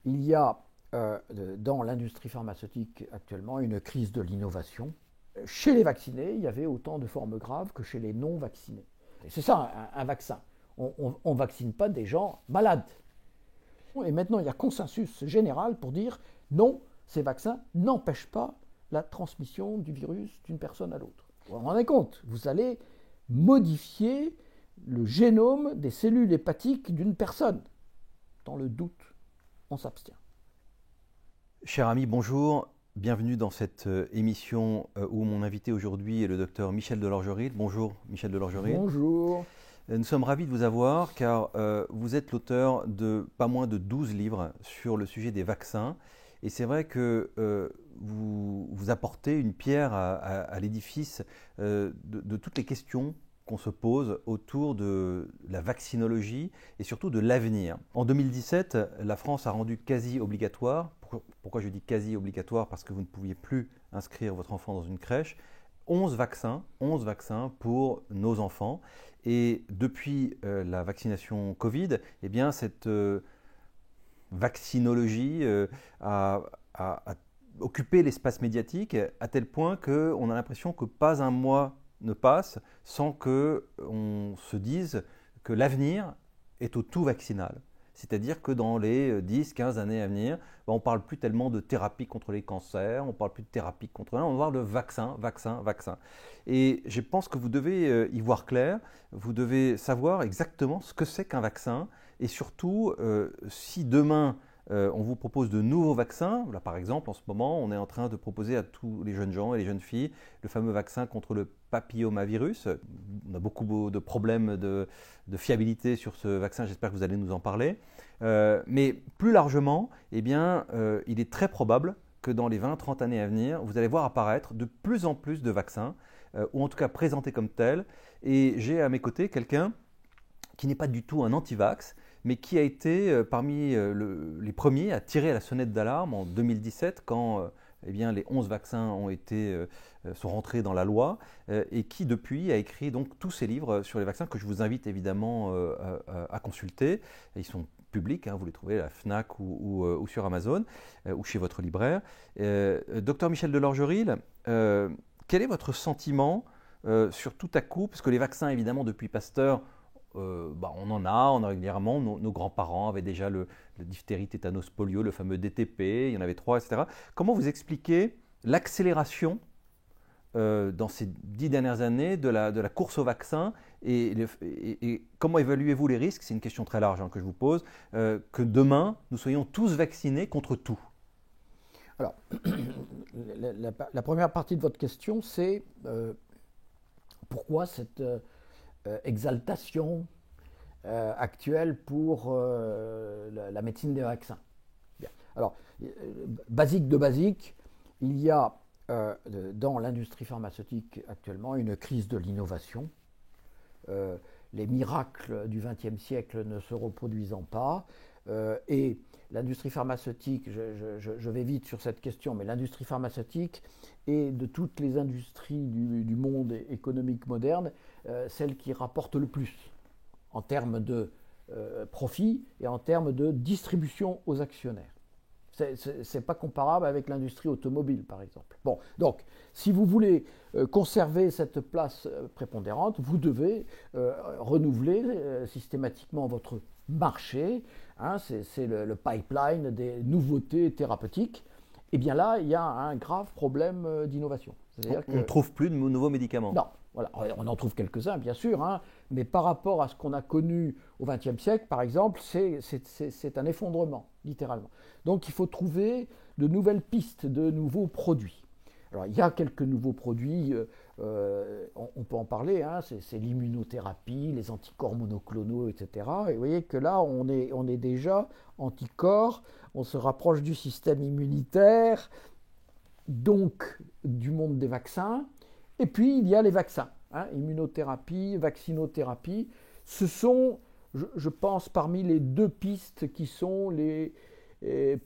Il y a dans l'industrie pharmaceutique actuellement une crise de l'innovation. Chez les vaccinés, il y avait autant de formes graves que chez les non-vaccinés. Et c'est ça un vaccin. On ne vaccine pas des gens malades. Et maintenant, il y a consensus général pour dire non, ces vaccins n'empêchent pas la transmission du virus d'une personne à l'autre. Vous vous rendez compte, vous allez modifier le génome des cellules hépatiques d'une personne. Dans le doute, on s'abstient. Cher ami, bonjour. Bienvenue dans cette émission où mon invité aujourd'hui est le docteur Michel Delorgeril. Bonjour Michel Delorgeril. Bonjour. Nous sommes ravis de vous avoir car vous êtes l'auteur de pas moins de 12 livres sur le sujet des vaccins. Et c'est vrai que vous apportez une pierre à l'édifice de toutes les questions qu'on se pose autour de la vaccinologie et surtout de l'avenir. En 2017, la France a rendu quasi obligatoire, pourquoi je dis quasi obligatoire? Parce que vous ne pouviez plus inscrire votre enfant dans une crèche, 11 vaccins pour nos enfants. Et depuis la vaccination Covid, eh bien, cette vaccinologie a occupé l'espace médiatique à tel point qu'on a l'impression que pas un mois ne passe sans qu'on se dise que l'avenir est au tout vaccinal. C'est-à-dire que dans les 10-15 années à venir, on ne parle plus tellement de thérapie contre les cancers, on ne parle plus de thérapie contre rien, on va voir le vaccin. Et je pense que vous devez y voir clair, vous devez savoir exactement ce que c'est qu'un vaccin et surtout si demain on vous propose de nouveaux vaccins. Là, par exemple, en ce moment, on est en train de proposer à tous les jeunes gens et les jeunes filles le fameux vaccin contre le papillomavirus. On a beaucoup de problèmes de fiabilité sur ce vaccin, j'espère que vous allez nous en parler. Mais plus largement, eh bien, il est très probable que dans les 20-30 années à venir, vous allez voir apparaître de plus en plus de vaccins, ou en tout cas présentés comme tels. Et j'ai à mes côtés quelqu'un qui n'est pas du tout un anti-vax, mais qui a été parmi les premiers à tirer la sonnette d'alarme en 2017 quand eh bien, les 11 vaccins sont rentrés dans la loi et qui depuis a écrit donc tous ces livres sur les vaccins que je vous invite évidemment à consulter. Ils sont publics, hein, vous les trouvez à la FNAC ou sur Amazon ou chez votre libraire. Docteur Michel Delorgeril, quel est votre sentiment sur tout à coup, parce que les vaccins évidemment depuis Pasteur, on en a régulièrement, nos grands-parents avaient déjà le diphtérie, tétanos, polio, le fameux DTP, il y en avait 3, etc. Comment vous expliquez l'accélération dans ces 10 dernières années de la course au vaccin et comment évaluez-vous les risques, c'est une question très large que je vous pose, que demain nous soyons tous vaccinés contre tout? Alors, la première partie de votre question, c'est pourquoi cette exaltation actuelle pour la médecine des vaccins. Bien. Alors, basique de basique, il y a dans l'industrie pharmaceutique actuellement une crise de l'innovation. Les miracles du XXe siècle ne se reproduisant pas, et l'industrie pharmaceutique, je vais vite sur cette question, mais l'industrie pharmaceutique est de toutes les industries du monde économique moderne, celle qui rapporte le plus en termes de profit et en termes de distribution aux actionnaires. C'est pas comparable avec l'industrie automobile, par exemple. Bon, donc, si vous voulez conserver cette place prépondérante, vous devez renouveler systématiquement votre marché. Hein, c'est le pipeline des nouveautés thérapeutiques. Et bien là, il y a un grave problème d'innovation. On ne trouve plus de nouveaux médicaments. Non, voilà. On en trouve quelques-uns, bien sûr, hein, mais par rapport à ce qu'on a connu au XXe siècle, par exemple, c'est un effondrement, littéralement. Donc il faut trouver de nouvelles pistes, de nouveaux produits. Alors il y a quelques nouveaux produits, on peut en parler, hein, c'est l'immunothérapie, les anticorps monoclonaux, etc. Et vous voyez que là, on est déjà anticorps, on se rapproche du système immunitaire, donc du monde des vaccins. Et puis il y a les vaccins, hein, immunothérapie, vaccinothérapie. Ce sont, je pense, parmi les deux pistes qui sont les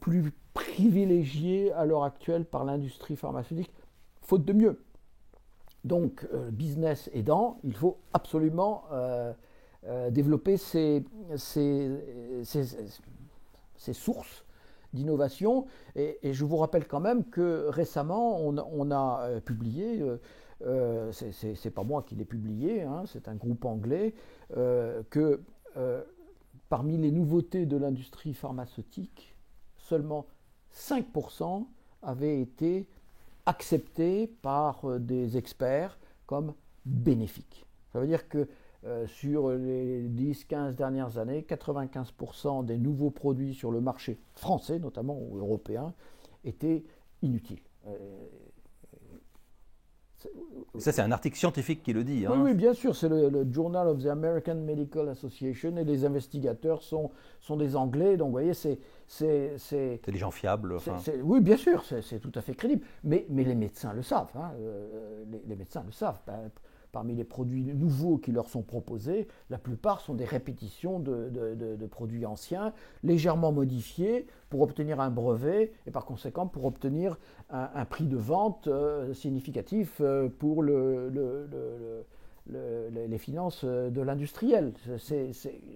plus privilégiées à l'heure actuelle par l'industrie pharmaceutique, faute de mieux. Donc, business aidant, il faut absolument développer ces sources d'innovation. Et je vous rappelle quand même que récemment, on a publié, c'est pas moi qui l'ai publié, hein, c'est un groupe anglais, que parmi les nouveautés de l'industrie pharmaceutique, seulement 5% avaient été acceptés par des experts comme bénéfiques. Ça veut dire que sur les 10-15 dernières années, 95% des nouveaux produits sur le marché français, notamment ou européen, étaient inutiles. Ça, c'est un article scientifique qui le dit. Hein. Oui, bien sûr, c'est le Journal of the American Medical Association et les investigateurs sont des Anglais, donc vous voyez, c'est des gens fiables. Enfin. Oui, bien sûr, c'est tout à fait crédible, mais les médecins le savent. Hein, les médecins le savent. Parmi les produits nouveaux qui leur sont proposés, la plupart sont des répétitions de produits anciens, légèrement modifiés pour obtenir un brevet et par conséquent pour obtenir un prix de vente significatif pour les finances de l'industriel.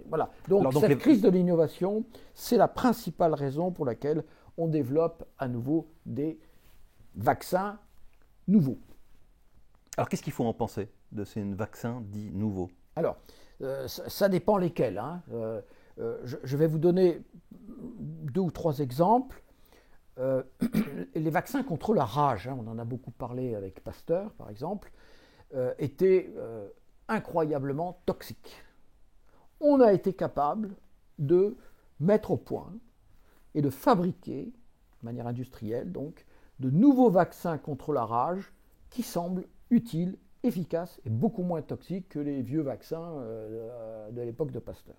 Voilà. Donc cette crise de l'innovation, c'est la principale raison pour laquelle on développe à nouveau des vaccins nouveaux. Alors qu'est-ce qu'il faut en penser de ces vaccins dits nouveaux? Alors, ça dépend lesquels. Hein. Je vais vous donner 2 ou 3 exemples. Les vaccins contre la rage, hein, on en a beaucoup parlé avec Pasteur par exemple, étaient incroyablement toxiques. On a été capable de mettre au point et de fabriquer, de manière industrielle donc, de nouveaux vaccins contre la rage qui semblent utiles, efficaces et beaucoup moins toxiques que les vieux vaccins de l'époque de Pasteur.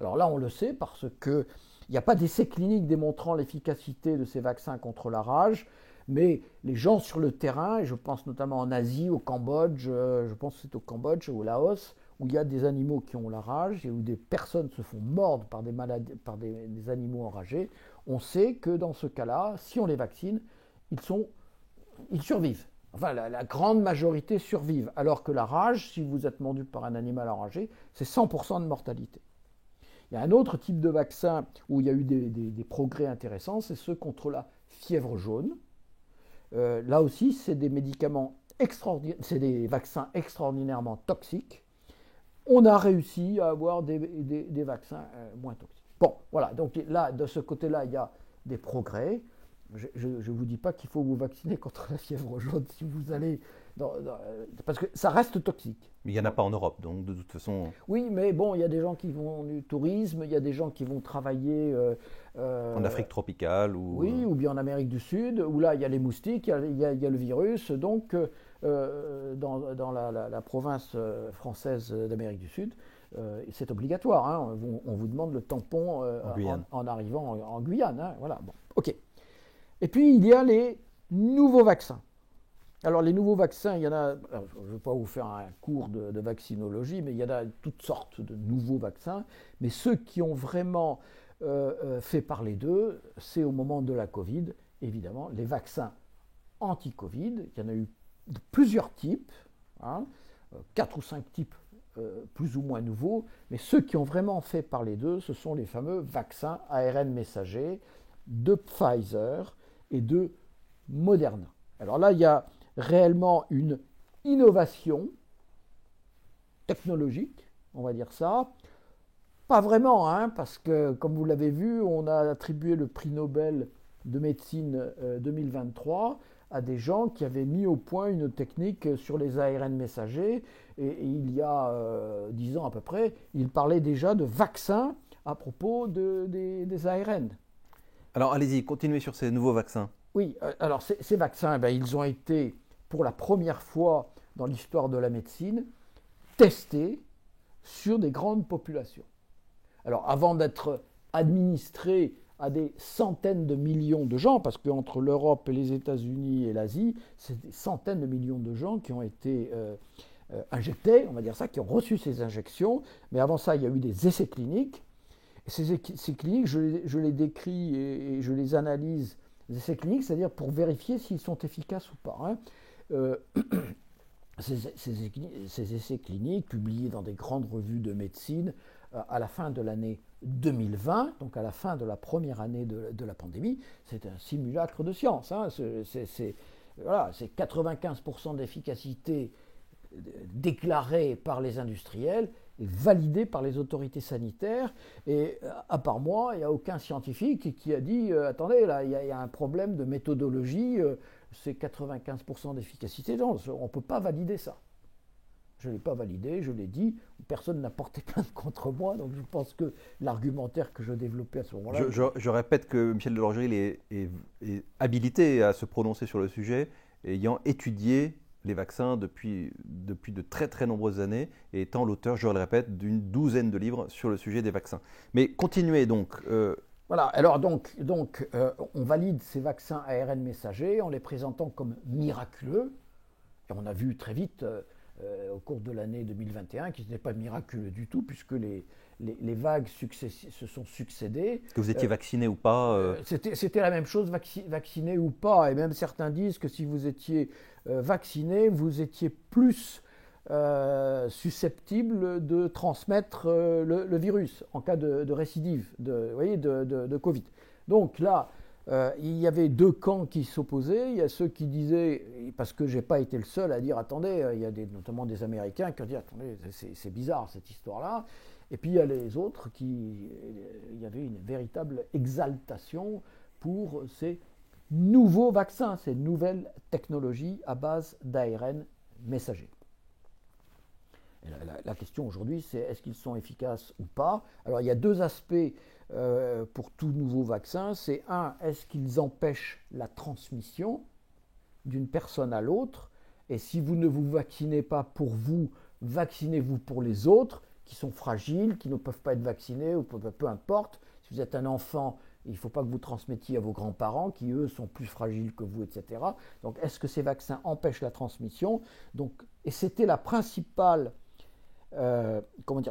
Alors là, on le sait parce qu'il n'y a pas d'essais cliniques démontrant l'efficacité de ces vaccins contre la rage, mais les gens sur le terrain, et je pense notamment en Asie, au Cambodge, je pense que c'est au Cambodge ou au Laos, où il y a des animaux qui ont la rage et où des personnes se font mordre par des animaux enragés, on sait que dans ce cas-là, si on les vaccine, ils survivent. Enfin, la grande majorité survivent, alors que la rage, si vous êtes mordu par un animal enragé, c'est 100% de mortalité. Il y a un autre type de vaccin où il y a eu des progrès intéressants, c'est ceux contre la fièvre jaune. Là aussi, c'est des c'est des vaccins extraordinairement toxiques. On a réussi à avoir des vaccins moins toxiques. Bon, voilà, donc là, de ce côté-là, il y a des progrès. Je ne vous dis pas qu'il faut vous vacciner contre la fièvre jaune si vous allez parce que ça reste toxique. Mais il n'y en a pas en Europe, donc de toute façon... Oui, mais bon, il y a des gens qui vont du tourisme, il y a des gens qui vont travailler... en Afrique tropicale ou... Oui, ou bien en Amérique du Sud, où là, il y a les moustiques, il y a le virus. Donc, dans la province française d'Amérique du Sud, c'est obligatoire. Hein, on vous demande le tampon en arrivant en Guyane. Hein, voilà, bon, ok. Et puis, il y a les nouveaux vaccins. Alors, les nouveaux vaccins, il y en a... je ne vais pas vous faire un cours de vaccinologie, mais il y en a toutes sortes de nouveaux vaccins. Mais ceux qui ont vraiment fait parler d'eux, c'est au moment de la Covid, évidemment, les vaccins anti-Covid. Il y en a eu de plusieurs types, hein, 4 ou 5 types plus ou moins nouveaux. Mais ceux qui ont vraiment fait parler d'eux, ce sont les fameux vaccins ARN messagers de Pfizer et de Moderna. Alors là, il y a réellement une innovation technologique, on va dire ça. Pas vraiment, hein, parce que, comme vous l'avez vu, on a attribué le prix Nobel de médecine 2023 à des gens qui avaient mis au point une technique sur les ARN messagers. Et il y a 10 ans à peu près, ils parlaient déjà de vaccins à propos des ARN. Alors allez-y, continuez sur ces nouveaux vaccins. Oui, alors ces vaccins, ils ont été, pour la première fois dans l'histoire de la médecine, testés sur des grandes populations. Alors avant d'être administrés à des centaines de millions de gens, parce qu'entre l'Europe et les États-Unis et l'Asie, c'est des centaines de millions de gens qui ont été injectés, on va dire ça, qui ont reçu ces injections, mais avant ça, il y a eu des essais cliniques. Et ces essais cliniques, je les décris et je les analyse, les essais cliniques, c'est-à-dire pour vérifier s'ils sont efficaces ou pas. Hein. Ces essais cliniques, publiés dans des grandes revues de médecine à la fin de l'année 2020, donc à la fin de la première année de la pandémie, c'est un simulacre de science. Hein. Voilà, c'est 95% d'efficacité déclarée par les industriels et validée par les autorités sanitaires. Et à part moi, il n'y a aucun scientifique qui a dit attendez, là, il y a un problème de méthodologie, c'est 95% d'efficacité. Non, on ne peut pas valider ça. Je ne l'ai pas validé, je l'ai dit, personne n'a porté plainte contre moi, donc je pense que l'argumentaire que je développais à ce moment-là... Je répète que Michel Delorgerie est habilité à se prononcer sur le sujet, ayant étudié les vaccins depuis de très très nombreuses années, et étant l'auteur, je le répète, d'une douzaine de livres sur le sujet des vaccins. Mais continuez donc. Voilà, alors donc on valide ces vaccins ARN messagers en les présentant comme miraculeux, et on a vu très vite... au cours de l'année 2021, qui n'est pas miraculeux du tout, puisque les vagues se sont succédées. Que vous étiez vacciné ou pas C'était la même chose, vacciné ou pas. Et même certains disent que si vous étiez vacciné, vous étiez plus susceptible de transmettre le virus en cas de récidive de Covid. Donc là, il y avait deux camps qui s'opposaient. Il y a ceux qui disaient, parce que je n'ai pas été le seul à dire attendez, il y a notamment des Américains qui ont dit attendez, c'est bizarre cette histoire-là. Et puis il y a les autres il y avait une véritable exaltation pour ces nouveaux vaccins, ces nouvelles technologies à base d'ARN messager. Et la question aujourd'hui, c'est est-ce qu'ils sont efficaces ou pas? Alors il y a deux aspects pour tout nouveau vaccin. C'est est-ce qu'ils empêchent la transmission d'une personne à l'autre? Et si vous ne vous vaccinez pas pour vous, vaccinez-vous pour les autres qui sont fragiles, qui ne peuvent pas être vaccinés, ou peu importe. Si vous êtes un enfant, il ne faut pas que vous transmettiez à vos grands-parents, qui eux sont plus fragiles que vous, etc. Donc est-ce que ces vaccins empêchent la transmission? Et c'était la principale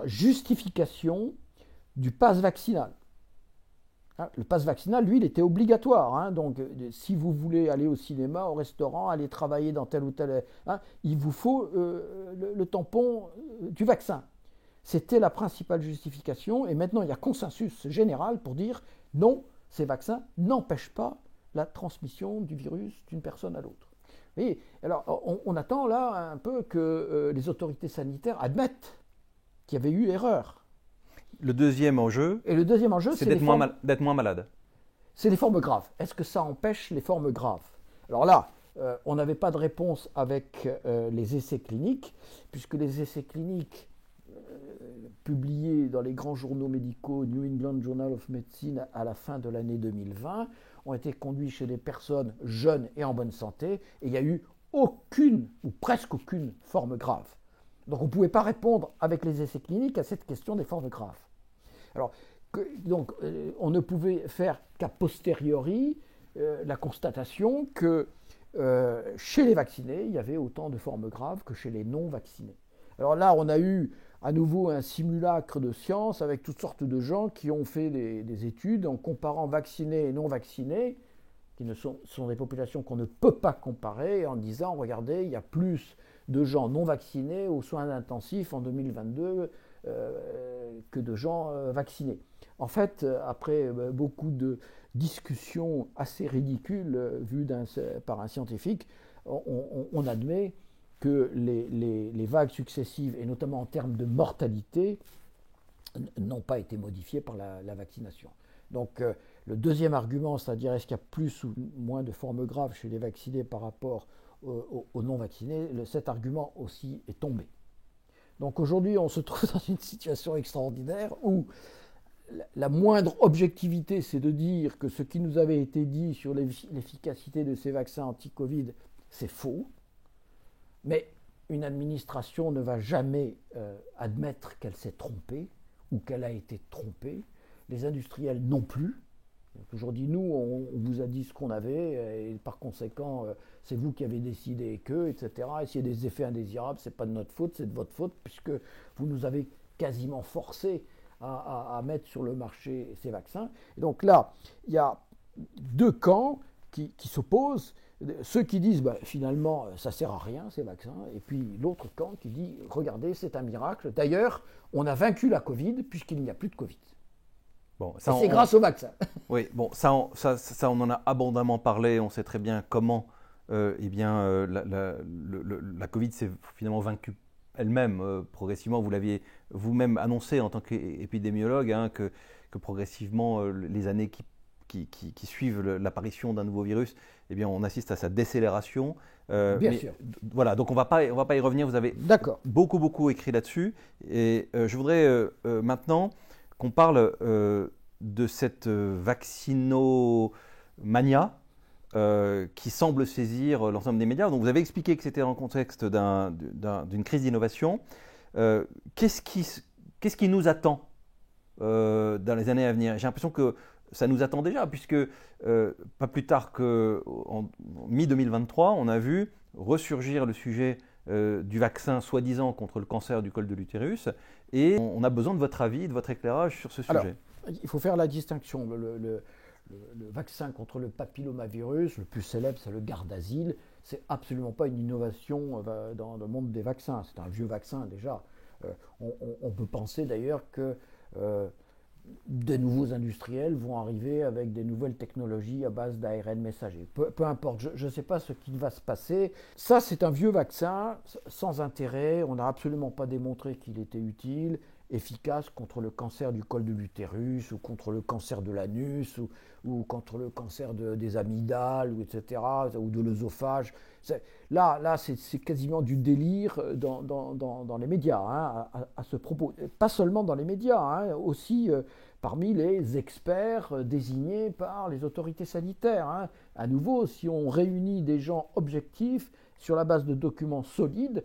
justification du pass vaccinal. Le pass vaccinal, lui, il était obligatoire. Donc, si vous voulez aller au cinéma, au restaurant, aller travailler dans tel ou tel... il vous faut le tampon du vaccin. C'était la principale justification. Et maintenant, il y a consensus général pour dire non, ces vaccins n'empêchent pas la transmission du virus d'une personne à l'autre. Et alors, on attend là un peu que les autorités sanitaires admettent qu'il y avait eu erreur. Le deuxième enjeu, c'est d'être moins malade. C'est les formes graves. Est-ce que ça empêche les formes graves? Alors là, on n'avait pas de réponse avec les essais cliniques, puisque les essais cliniques publiés dans les grands journaux médicaux, New England Journal of Medicine, à la fin de l'année 2020, ont été conduits chez des personnes jeunes et en bonne santé, et il n'y a eu aucune, ou presque aucune, forme grave. Donc on ne pouvait pas répondre avec les essais cliniques à cette question des formes graves. Alors, on ne pouvait faire qu'à posteriori la constatation que chez les vaccinés, il y avait autant de formes graves que chez les non-vaccinés. Alors là, on a eu à nouveau un simulacre de science avec toutes sortes de gens qui ont fait des études en comparant vaccinés et non-vaccinés, qui sont des populations qu'on ne peut pas comparer, en disant, regardez, il y a plus de gens non vaccinés aux soins intensifs en 2022 que de gens vaccinés. En fait, après beaucoup de discussions assez ridicules vues par un scientifique, on admet que les vagues successives, et notamment en termes de mortalité, n'ont pas été modifiées par la vaccination. Donc le deuxième argument, c'est-à-dire est-ce qu'il y a plus ou moins de formes graves chez les vaccinés par rapport aux non-vaccinés, cet argument aussi est tombé. Donc aujourd'hui, on se trouve dans une situation extraordinaire où la moindre objectivité, c'est de dire que ce qui nous avait été dit sur l'efficacité de ces vaccins anti-Covid, c'est faux. Mais une administration ne va jamais admettre qu'elle s'est trompée ou qu'elle a été trompée. Les industriels non plus. Aujourd'hui, nous, on vous a dit ce qu'on avait, et par conséquent, c'est vous qui avez décidé que, etc. Et s'il y a des effets indésirables, ce n'est pas de notre faute, c'est de votre faute, puisque vous nous avez quasiment forcés à mettre sur le marché ces vaccins. Et donc là, il y a deux camps qui s'opposent. Ceux qui disent, finalement, ça ne sert à rien, ces vaccins, et puis l'autre camp qui dit, regardez, c'est un miracle. D'ailleurs, on a vaincu la Covid, puisqu'il n'y a plus de Covid. Bon, Et c'est grâce au vaccin. Oui, bon, on en a abondamment parlé. On sait très bien comment la Covid s'est finalement vaincue elle-même progressivement. Vous l'aviez vous-même annoncé en tant qu'épidémiologue, hein, que progressivement, les années qui suivent l'apparition d'un nouveau virus, eh bien, on assiste à sa décélération. Bien sûr. Voilà, donc on va pas y revenir. Vous avez beaucoup écrit là-dessus. Et je voudrais maintenant qu'on parle de cette vaccinomania qui semble saisir l'ensemble des médias. Donc vous avez expliqué que c'était dans le contexte d'une crise d'innovation. Qu'est-ce qui nous attend dans les années à venir? J'ai l'impression que ça nous attend déjà, puisque pas plus tard qu'en mi-2023, on a vu ressurgir le sujet du vaccin soi-disant contre le cancer du col de l'utérus, et on a besoin de votre avis, de votre éclairage sur ce sujet. Alors, il faut faire la distinction. Le vaccin contre le papillomavirus, le plus célèbre, c'est le Gardasil. C'est absolument pas une innovation dans le monde des vaccins. C'est un vieux vaccin déjà. On peut penser d'ailleurs que de nouveaux industriels vont arriver avec des nouvelles technologies à base d'ARN messager. Peu importe, je ne sais pas ce qui va se passer. Ça, c'est un vieux vaccin sans intérêt. On n'a absolument pas démontré qu'il était utile, efficace contre le cancer du col de l'utérus ou contre le cancer de l'anus ou contre le cancer des amygdales, ou etc., ou de l'œsophage. Là, c'est quasiment du délire dans les médias hein, à ce propos. Pas seulement dans les médias, hein, aussi parmi les experts désignés par les autorités sanitaires. Hein. À nouveau, si on réunit des gens objectifs sur la base de documents solides,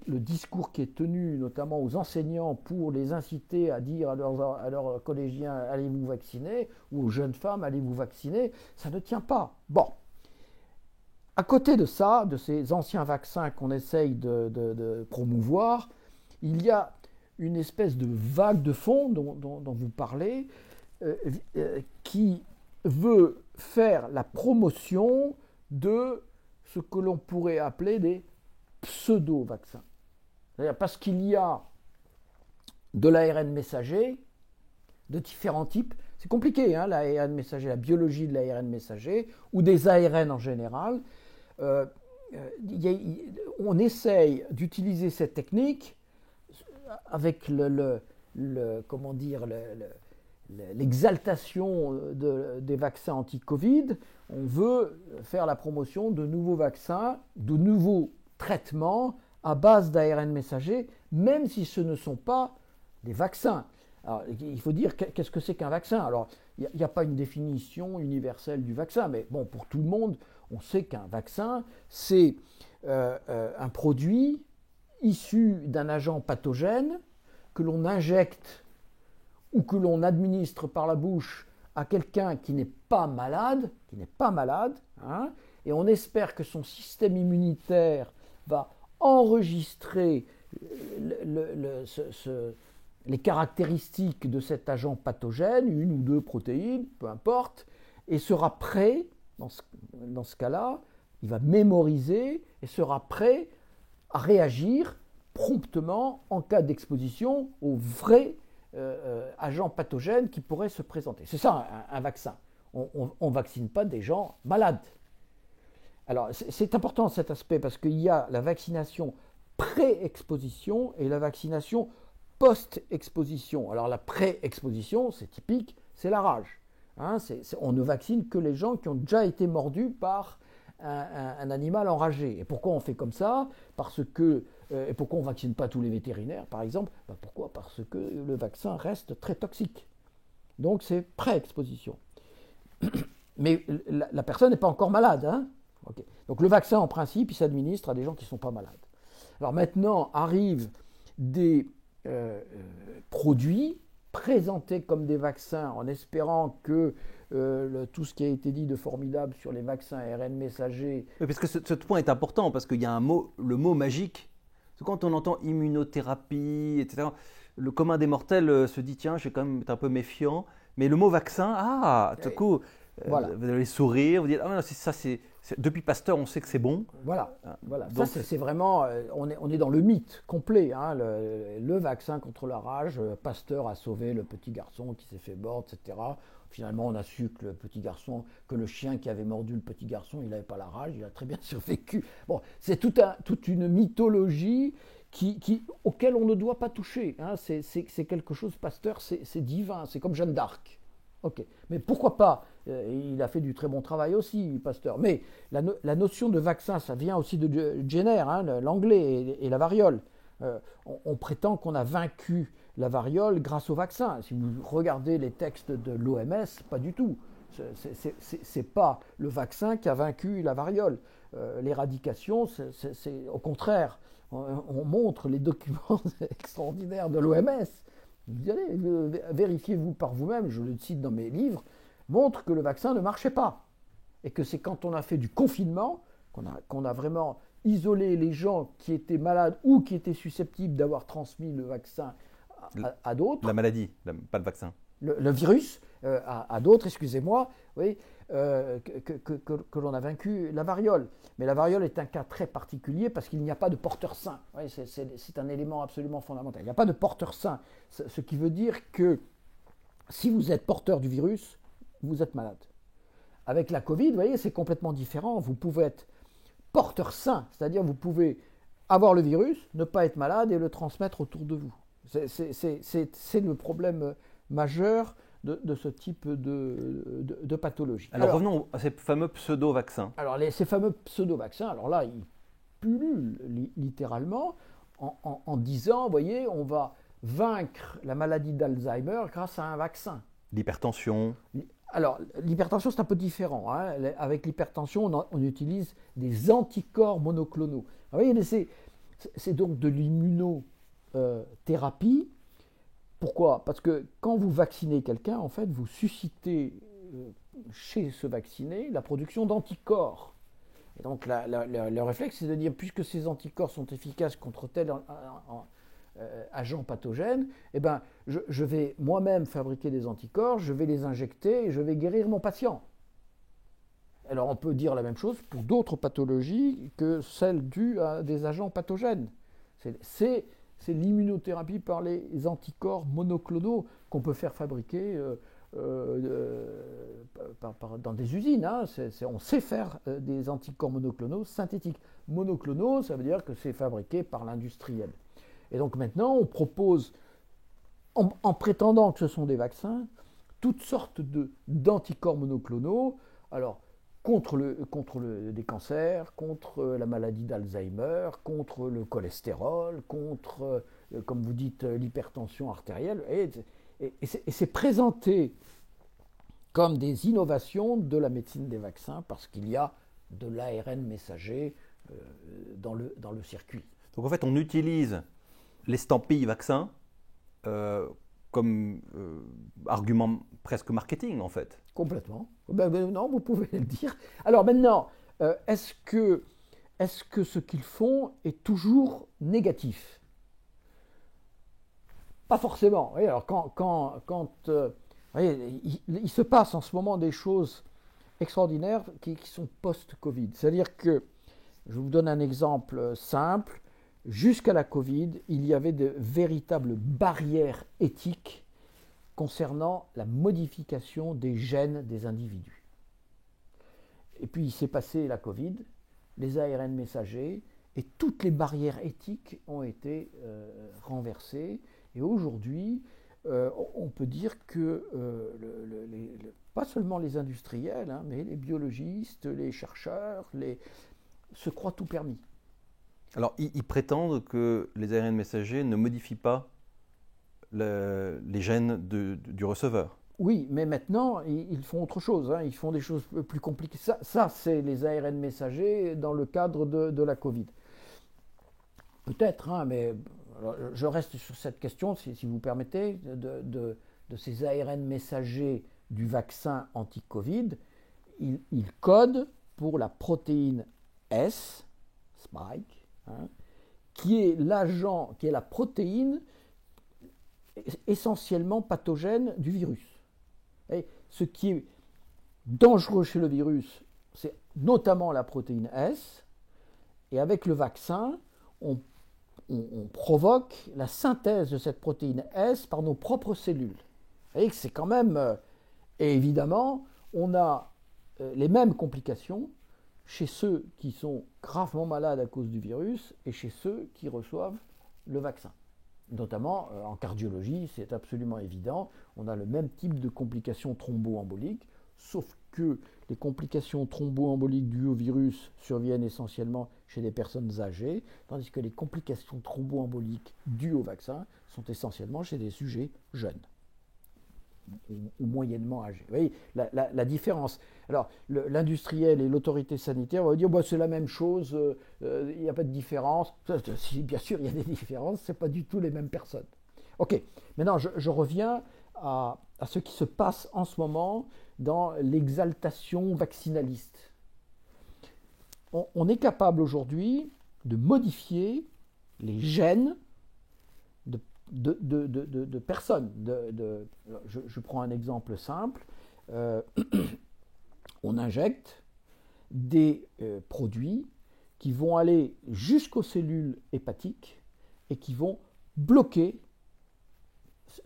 le discours qui est tenu notamment aux enseignants pour les inciter à dire à leurs collégiens « allez vous vacciner » ou aux jeunes femmes « allez vous vacciner », ça ne tient pas. Bon. À côté de ça, de ces anciens vaccins qu'on essaye de promouvoir, il y a une espèce de vague de fond dont vous parlez qui veut faire la promotion de ce que l'on pourrait appeler des pseudo-vaccins. C'est-à-dire parce qu'il y a de l'ARN messager de différents types. C'est compliqué, hein, l'ARN messager, la biologie de l'ARN messager, ou des ARN en général. On essaye d'utiliser cette technique avec l'exaltation des vaccins anti-Covid. On veut faire la promotion de nouveaux vaccins, de nouveaux traitements à base d'ARN messager, même si ce ne sont pas des vaccins. Alors, il faut dire qu'est-ce que c'est qu'un vaccin. Alors, il n'y a pas une définition universelle du vaccin, mais bon, pour tout le monde, on sait qu'un vaccin, c'est un produit issu d'un agent pathogène que l'on injecte ou que l'on administre par la bouche à quelqu'un qui n'est pas malade, hein, et on espère que son système immunitaire va enregistrer les caractéristiques de cet agent pathogène, une ou deux protéines, peu importe, et sera prêt, dans ce cas-là, il va mémoriser et sera prêt à réagir promptement en cas d'exposition au vrai agent pathogène qui pourrait se présenter. C'est ça un vaccin. On ne vaccine pas des gens malades. Alors c'est important cet aspect parce qu'il y a la vaccination pré-exposition et la vaccination post-exposition. Alors la pré-exposition, c'est typique, c'est la rage. Hein, on ne vaccine que les gens qui ont déjà été mordus par un animal enragé. Et pourquoi on fait comme ça? Et pourquoi on ne vaccine pas tous les vétérinaires, par exemple? Pourquoi? Parce que le vaccin reste très toxique. Donc c'est pré-exposition. Mais la personne n'est pas encore malade. Hein, okay. Donc le vaccin, en principe, il s'administre à des gens qui ne sont pas malades. Alors maintenant arrivent des produits présentés comme des vaccins en espérant que tout ce qui a été dit de formidable sur les vaccins ARN messagers... Oui, parce que ce point est important, parce qu'il y a le mot magique. Quand on entend immunothérapie, etc., le commun des mortels se dit, tiens, je vais quand même être un peu méfiant. Mais le mot vaccin, tout coup, Voilà. Vous allez sourire, vous dites, ah non, depuis Pasteur, on sait que c'est bon. Voilà. Donc, ça, c'est vraiment, on est dans le mythe complet. Hein, le vaccin contre la rage, Pasteur a sauvé le petit garçon qui s'est fait mordre, etc. Finalement, on a su que que le chien qui avait mordu le petit garçon, il n'avait pas la rage, il a très bien survécu. Bon, c'est toute une mythologie auquel on ne doit pas toucher. Hein. C'est quelque chose, Pasteur, c'est divin, c'est comme Jeanne d'Arc. Ok, mais pourquoi pas? Il a fait du très bon travail aussi, Pasteur. Mais la notion de vaccin, ça vient aussi de Jenner, hein, l'anglais et la variole. On prétend qu'on a vaincu la variole grâce au vaccin. Si vous regardez les textes de l'OMS, pas du tout. C'est pas le vaccin qui a vaincu la variole. L'éradication, c'est au contraire. On montre les documents extraordinaires de l'OMS. Vous allez, vérifiez-vous par vous-même, je le cite dans mes livres, montre que le vaccin ne marchait pas. Et que c'est quand on a fait du confinement, qu'on a vraiment isolé les gens qui étaient malades ou qui étaient susceptibles d'avoir transmis le vaccin à d'autres. La maladie, pas le vaccin. Le virus à d'autres, excusez-moi, oui, que l'on a vaincu la variole. Mais la variole est un cas très particulier parce qu'il n'y a pas de porteur sain. Oui, c'est un élément absolument fondamental. Il n'y a pas de porteur sain. Ce qui veut dire que si vous êtes porteur du virus, vous êtes malade. Avec la Covid, vous voyez, c'est complètement différent. Vous pouvez être porteur sain, c'est-à-dire vous pouvez avoir le virus, ne pas être malade et le transmettre autour de vous. C'est le problème majeur de ce type de pathologie. Alors revenons à ces fameux pseudo-vaccins. Alors ces fameux pseudo-vaccins, alors là, ils pullulent littéralement en disant, vous voyez, on va vaincre la maladie d'Alzheimer grâce à un vaccin. L'hypertension. Alors, l'hypertension, c'est un peu différent. Hein. Avec l'hypertension, on utilise des anticorps monoclonaux. Alors, vous voyez, c'est donc de l'immunothérapie. Pourquoi? Parce que quand vous vaccinez quelqu'un, en fait, vous suscitez chez ce vacciné la production d'anticorps. Et donc, le réflexe, c'est de dire, puisque ces anticorps sont efficaces contre tel agent pathogène, eh ben, je vais moi-même fabriquer des anticorps, je vais les injecter et je vais guérir mon patient. Alors, on peut dire la même chose pour d'autres pathologies que celles dues à des agents pathogènes. C'est l'immunothérapie par les anticorps monoclonaux qu'on peut faire fabriquer dans des usines. Hein. On sait faire des anticorps monoclonaux synthétiques. Monoclonaux, ça veut dire que c'est fabriqué par l'industriel. Et donc maintenant, on propose, en prétendant que ce sont des vaccins, toutes sortes d'anticorps monoclonaux, alors contre des cancers, contre la maladie d'Alzheimer, contre le cholestérol, contre, comme vous dites, l'hypertension artérielle. Et c'est présenté comme des innovations de la médecine des vaccins parce qu'il y a de l'ARN messager dans le circuit. Donc en fait, on utilise l'estampille vaccin comme argument presque marketing, en fait. Complètement. Non, vous pouvez le dire. Alors maintenant, est-ce que ce qu'ils font est toujours négatif? Pas forcément. Vous voyez, alors il se passe en ce moment des choses extraordinaires qui sont post-Covid. C'est-à-dire que, je vous donne un exemple simple, jusqu'à la Covid, il y avait de véritables barrières éthiques concernant la modification des gènes des individus. Et puis il s'est passé la Covid, les ARN messagers, et toutes les barrières éthiques ont été renversées. Et aujourd'hui, on peut dire que pas seulement les industriels, hein, mais les biologistes, les chercheurs, se croient tout permis. Alors, ils prétendent que les ARN messagers ne modifient pas les gènes du receveur. Oui, mais maintenant, ils font autre chose. Hein. Ils font des choses plus compliquées. Ça c'est les ARN messagers dans le cadre de la Covid. Peut-être, hein, mais alors, je reste sur cette question, si vous permettez, de ces ARN messagers du vaccin anti-Covid. Ils codent pour la protéine S, Spike, hein, qui est l'agent, qui est la protéine essentiellement pathogène du virus. Et ce qui est dangereux chez le virus, c'est notamment la protéine S. Et avec le vaccin, on provoque la synthèse de cette protéine S par nos propres cellules. Vous voyez que c'est quand même... et évidemment, on a les mêmes complications chez ceux qui sont gravement malades à cause du virus et chez ceux qui reçoivent le vaccin. Notamment en cardiologie, c'est absolument évident, on a le même type de complications thromboemboliques, sauf que les complications thromboemboliques dues au virus surviennent essentiellement chez des personnes âgées, tandis que les complications thromboemboliques dues au vaccin sont essentiellement chez des sujets jeunes ou moyennement âgés. Vous voyez la différence. Alors, l'industriel et l'autorité sanitaire vont dire bah, c'est la même chose, il n'y a pas de différence. Si, bien sûr, il y a des différences, ce n'est pas du tout les mêmes personnes. Ok, maintenant je reviens à ce qui se passe en ce moment dans l'exaltation vaccinaliste. On est capable aujourd'hui de modifier les gènes de personnes. Je prends un exemple simple. On injecte des produits qui vont aller jusqu'aux cellules hépatiques et qui vont bloquer,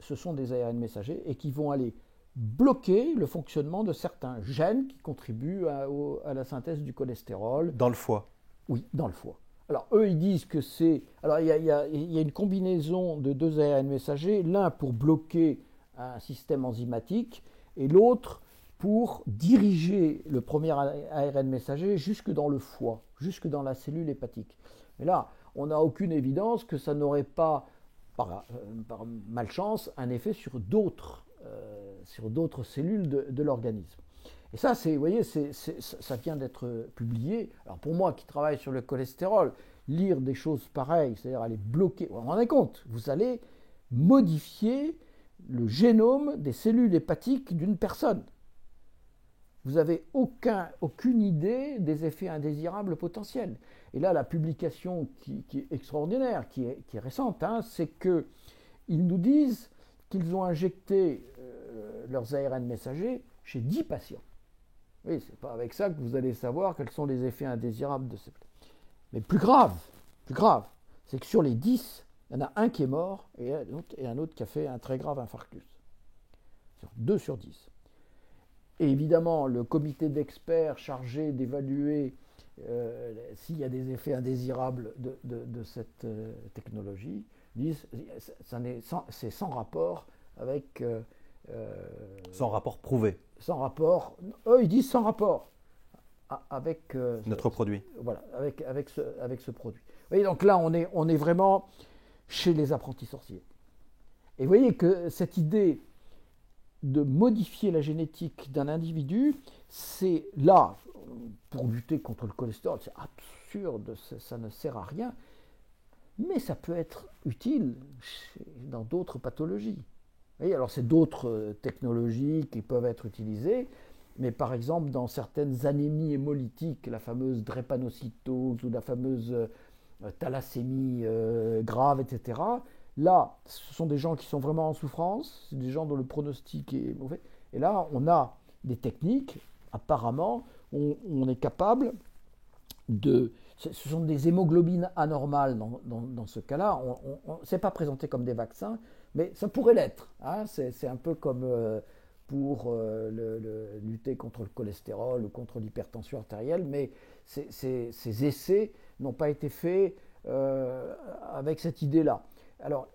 ce sont des ARN messagers, et qui vont aller bloquer le fonctionnement de certains gènes qui contribuent à la synthèse du cholestérol. Dans le foie. Oui, dans le foie. Alors, eux, ils disent que c'est... Alors, il y a une combinaison de deux ARN messagers, l'un pour bloquer un système enzymatique et l'autre pour diriger le premier ARN messager jusque dans le foie, jusque dans la cellule hépatique. Mais là, on n'a aucune évidence que ça n'aurait pas, par malchance, un effet sur d'autres cellules de l'organisme. Et ça, vous voyez, ça vient d'être publié. Alors pour moi qui travaille sur le cholestérol, lire des choses pareilles, c'est-à-dire aller bloquer, vous vous rendez compte, vous allez modifier le génome des cellules hépatiques d'une personne. Vous n'avez aucune idée des effets indésirables potentiels. Et là, la publication qui est extraordinaire, qui est récente, c'est qu'ils nous disent qu'ils ont injecté leurs ARN messagers chez 10 patients. Oui, c'est pas avec ça que vous allez savoir quels sont les effets indésirables de ces... Mais plus grave, c'est que sur les 10, il y en a un qui est mort et un autre qui a fait un très grave infarctus. 2 sur 10. Et évidemment, le comité d'experts chargé d'évaluer s'il y a des effets indésirables de cette technologie disent c'est sans rapport avec... sans rapport prouvé. Sans rapport. Eux, ils disent sans rapport avec notre produit. Voilà, avec ce produit. Vous voyez, donc là, on est vraiment chez les apprentis sorciers. Et vous voyez que cette idée de modifier la génétique d'un individu, c'est là, pour lutter contre le cholestérol, c'est absurde, ça ne sert à rien, mais ça peut être utile dans d'autres pathologies. Oui, alors c'est d'autres technologies qui peuvent être utilisées, mais par exemple dans certaines anémies hémolytiques, la fameuse drépanocytose ou la fameuse thalassémie grave, etc., là, ce sont des gens qui sont vraiment en souffrance, c'est des gens dont le pronostic est mauvais, et là, on a des techniques, apparemment, on est capable de... Ce sont des hémoglobines anormales dans ce cas-là, c'est pas présenté comme des vaccins, mais ça pourrait l'être. C'est un peu comme pour lutter contre le cholestérol ou contre l'hypertension artérielle, mais ces essais n'ont pas été faits avec cette idée-là. Alors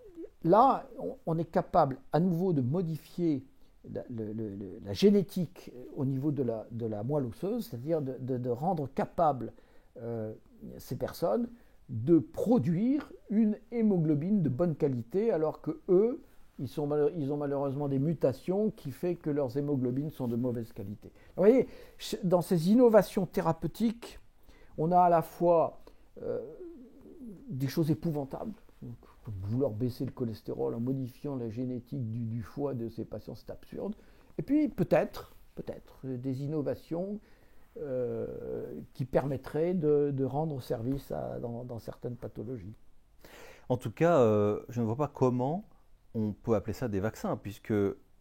là, on est capable à nouveau de modifier la génétique au niveau de la moelle osseuse, c'est-à-dire de rendre capable ces personnes de produire une hémoglobine de bonne qualité, alors que eux, ils ont malheureusement des mutations qui font que leurs hémoglobines sont de mauvaise qualité. Vous voyez, dans ces innovations thérapeutiques, on a à la fois des choses épouvantables, comme vouloir baisser le cholestérol en modifiant la génétique du foie de ces patients, c'est absurde, et puis peut-être des innovations qui permettrait de rendre service dans certaines pathologies. En tout cas, je ne vois pas comment on peut appeler ça des vaccins, puisque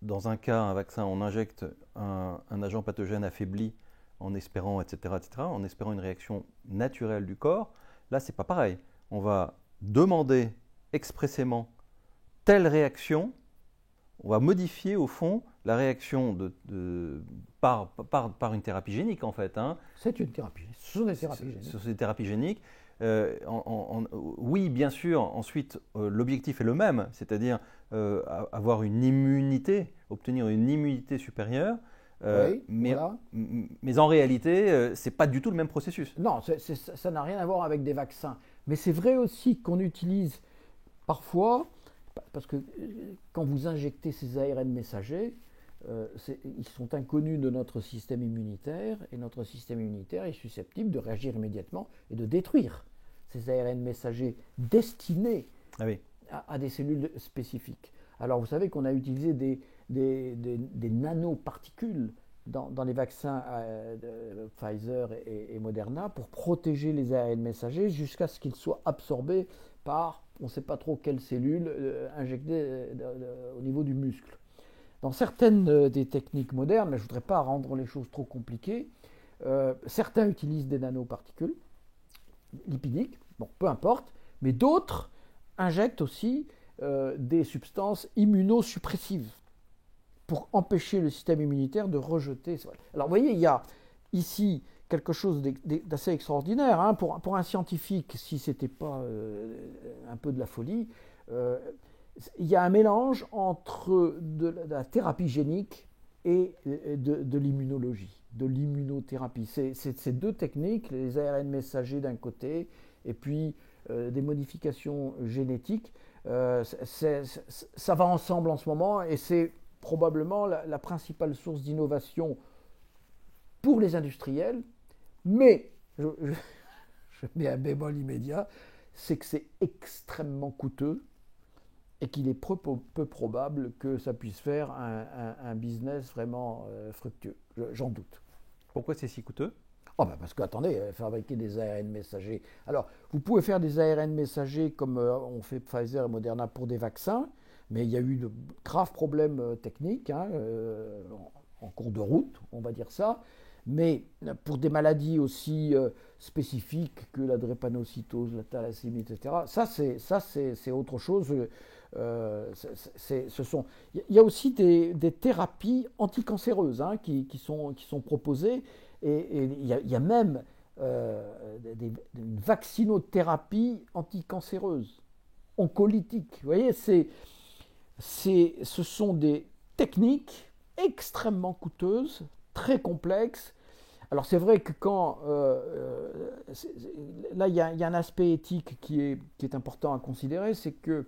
dans un cas, un vaccin, on injecte un agent pathogène affaibli en espérant, etc., en espérant une réaction naturelle du corps. Là, ce n'est pas pareil. On va demander expressément telle réaction, on va modifier au fond la réaction par une thérapie génique en fait. Hein. C'est une thérapie. Ce sont des thérapies géniques. Ce sont des thérapies géniques. Oui, bien sûr, ensuite, l'objectif est le même, c'est-à-dire avoir une immunité, obtenir une immunité supérieure. Oui, mais, voilà. mais en réalité, ce n'est pas du tout le même processus. Non, ça n'a rien à voir avec des vaccins. Mais c'est vrai aussi qu'on utilise parfois, parce que quand vous injectez ces ARN messagers, ils sont inconnus de notre système immunitaire, et notre système immunitaire est susceptible de réagir immédiatement et de détruire ces ARN messagers destinés à des cellules spécifiques. Alors vous savez qu'on a utilisé des nanoparticules dans les vaccins de Pfizer et Moderna pour protéger les ARN messagers jusqu'à ce qu'ils soient absorbés par on ne sait pas trop quelles cellules injectées au niveau du muscle. Dans certaines des techniques modernes, mais je ne voudrais pas rendre les choses trop compliquées, certains utilisent des nanoparticules lipidiques, bon, peu importe, mais d'autres injectent aussi des substances immunosuppressives pour empêcher le système immunitaire de rejeter. Alors vous voyez, il y a ici quelque chose d'assez extraordinaire. Hein. Pour un scientifique, si ce n'était pas un peu de la folie, il y a un mélange entre de la thérapie génique et de l'immunologie, de l'immunothérapie. Ces deux techniques, les ARN messagers d'un côté et puis des modifications génétiques, ça va ensemble en ce moment et c'est probablement la principale source d'innovation pour les industriels, mais je mets un bémol immédiat, c'est que c'est extrêmement coûteux et qu'il est peu probable que ça puisse faire un business vraiment fructueux. J'en doute. Pourquoi c'est si coûteux ? Parce que, attendez, fabriquer des ARN messagers. Alors, vous pouvez faire des ARN messagers comme on fait Pfizer et Moderna pour des vaccins, mais il y a eu de graves problèmes techniques en cours de route, on va dire ça. Mais pour des maladies aussi spécifiques que la drépanocytose, la thalassémie, etc., ça c'est autre chose. Il y a aussi des thérapies anticancéreuses qui sont proposées et il y a même une vaccinothérapie anticancéreuse, oncolytique. Vous voyez, ce sont des techniques extrêmement coûteuses, très complexes. Alors c'est vrai que là il y a un aspect éthique qui est important à considérer, c'est que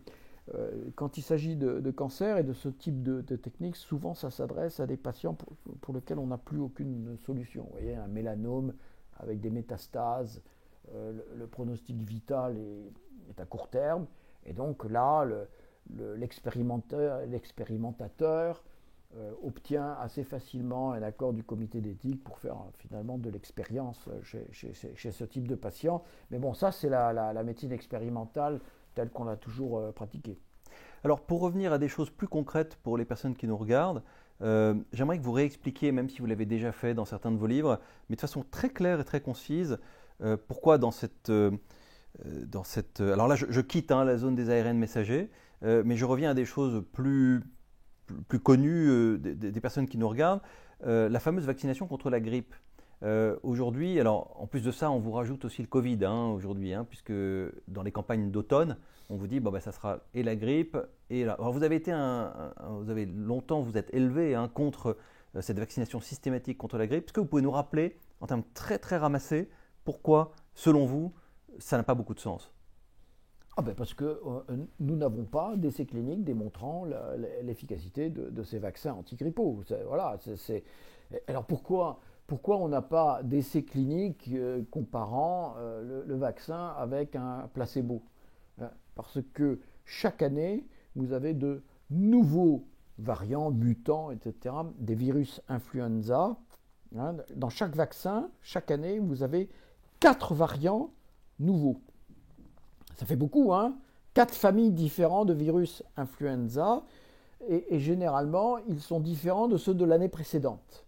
quand il s'agit de cancer et de ce type de technique, souvent ça s'adresse à des patients pour lesquels on n'a plus aucune solution. Vous voyez, un mélanome avec des métastases, le pronostic vital est à court terme, et donc là l'expérimentateur obtient assez facilement un accord du comité d'éthique pour faire finalement de l'expérience chez ce type de patient. Mais bon, ça c'est la médecine expérimentale telle qu'on l'a toujours pratiquée. Alors pour revenir à des choses plus concrètes pour les personnes qui nous regardent, j'aimerais que vous réexpliquiez, même si vous l'avez déjà fait dans certains de vos livres, mais de façon très claire et très concise, pourquoi dans cette... alors là, je quitte la zone des ARN messagers, mais je reviens à des choses plus connues des personnes qui nous regardent, la fameuse vaccination contre la grippe. Aujourd'hui, alors en plus de ça, on vous rajoute aussi le Covid aujourd'hui, puisque dans les campagnes d'automne, on vous dit ça sera et la grippe et la... Alors vous avez longtemps vous êtes élevé contre cette vaccination systématique contre la grippe. Est-ce que vous pouvez nous rappeler en termes très très ramassés pourquoi, selon vous, ça n'a pas beaucoup de sens ? Parce que nous n'avons pas d'essais cliniques démontrant l'efficacité de ces vaccins antigrippaux. Voilà, alors pourquoi on n'a pas d'essais cliniques comparant le vaccin avec un placebo ? Parce que chaque année, vous avez de nouveaux variants, mutants, etc., des virus influenza. Dans chaque vaccin, chaque année, vous avez 4 variants nouveaux. Ça fait beaucoup, 4 familles différentes de virus influenza. et généralement, ils sont différents de ceux de l'année précédente.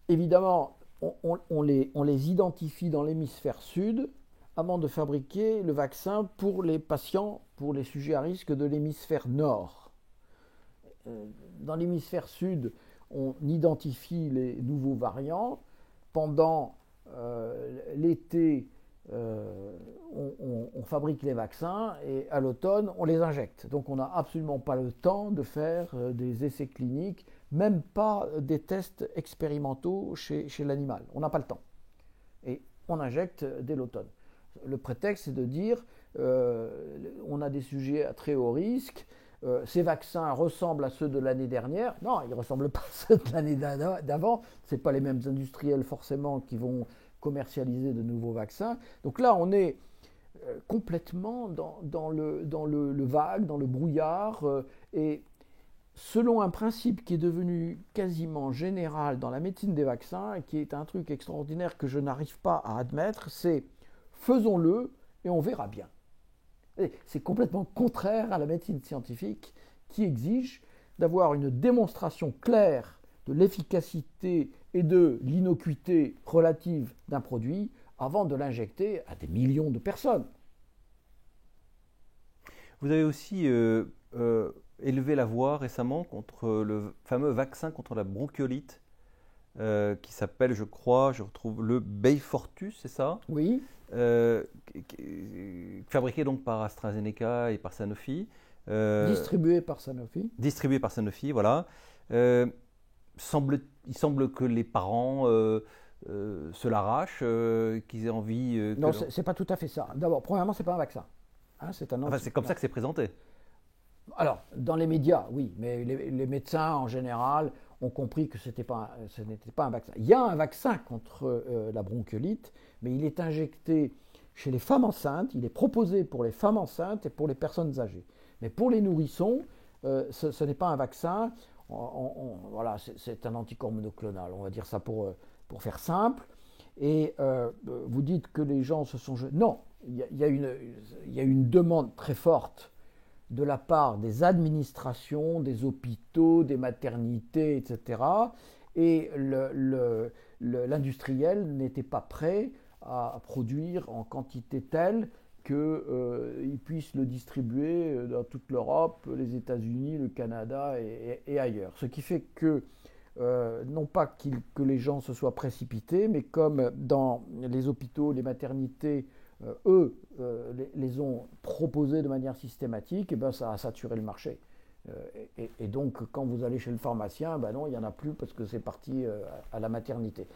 Évidemment, on les identifie dans l'hémisphère sud avant de fabriquer le vaccin pour les patients, pour les sujets à risque de l'hémisphère nord. Dans l'hémisphère sud, on identifie les nouveaux variants. Pendant l'été, on fabrique les vaccins et à l'automne, on les injecte. Donc on n'a absolument pas le temps de faire des essais cliniques, même pas des tests expérimentaux chez l'animal. On n'a pas le temps. Et on injecte dès l'automne. Le prétexte, c'est de dire on a des sujets à très haut risque, ces vaccins ressemblent à ceux de l'année dernière. Non, ils ne ressemblent pas à ceux de l'année d'avant. Ce n'est pas les mêmes industriels forcément qui vont commercialiser de nouveaux vaccins. Donc là, on est complètement dans le vague, dans le brouillard. Et selon un principe qui est devenu quasiment général dans la médecine des vaccins, et qui est un truc extraordinaire que je n'arrive pas à admettre, c'est faisons-le et on verra bien. C'est complètement contraire à la médecine scientifique qui exige d'avoir une démonstration claire de l'efficacité et de l'innocuité relative d'un produit avant de l'injecter à des millions de personnes. Vous avez aussi élevé la voix récemment contre le fameux vaccin contre la bronchiolite qui s'appelle, je crois, je retrouve le Beyfortus, c'est ça? Oui. Fabriqué donc par AstraZeneca et par Sanofi. Distribué par Sanofi. Distribué par Sanofi, voilà. Il semble que les parents se l'arrachent, qu'ils aient envie. Non, c'est pas tout à fait ça. D'abord, premièrement, c'est pas un vaccin. Hein, c'est comme ça que c'est présenté. Alors, dans les médias, oui, mais les médecins en général ont compris que ce n'était pas un vaccin. Il y a un vaccin contre la bronchiolite, mais il est injecté chez les femmes enceintes, il est proposé pour les femmes enceintes et pour les personnes âgées. Mais pour les nourrissons, ce n'est pas un vaccin, voilà, c'est un anticorps monoclonal, on va dire ça pour faire simple. Et vous dites que les gens se sont... Non, il y a une demande très forte de la part des administrations, des hôpitaux, des maternités, etc. Et l'industriel n'était pas prêt à produire en quantité telle qu'il puisse le distribuer dans toute l'Europe, les États-Unis, le Canada et ailleurs. Ce qui fait que, non pas que les gens se soient précipités, mais comme dans les hôpitaux, les maternités, eux les ont proposés de manière systématique, et ben ça a saturé le marché. Et donc, quand vous allez chez le pharmacien, ben non, il n'y en a plus parce que c'est parti à la maternité.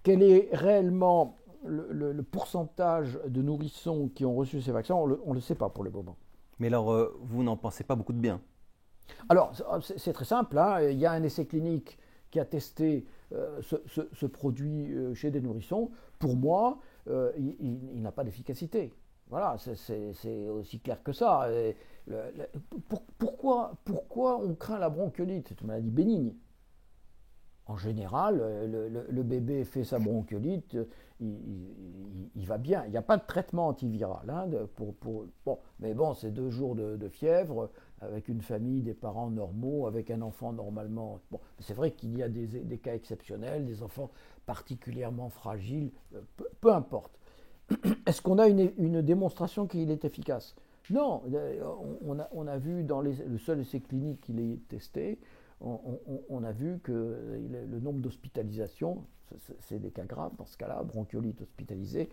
Quel est réellement le pourcentage de nourrissons qui ont reçu ces vaccins? On ne le sait pas pour le moment. Mais alors, vous n'en pensez pas beaucoup de bien? Alors, c'est très simple. Hein. Il y a un essai clinique qui a testé ce produit chez des nourrissons. Pour moi, il n'a pas d'efficacité. Voilà, c'est aussi clair que ça. Pourquoi on craint la bronchiolite? C'est une maladie bénigne. En général, le bébé fait sa bronchiolite, il va bien. Il n'y a pas de traitement antiviral. Hein, bon, mais bon, c'est 2 jours de fièvre, avec une famille, des parents normaux, avec un enfant normalement. Bon, c'est vrai qu'il y a des cas exceptionnels, des enfants particulièrement fragiles, peu importe. Est-ce qu'on a une démonstration qu'il est efficace? Non, on a vu dans le seul essai clinique qu'il est testé, on a vu que le nombre d'hospitalisations, c'est des cas graves dans ce cas-là, bronchiolite hospitalisée,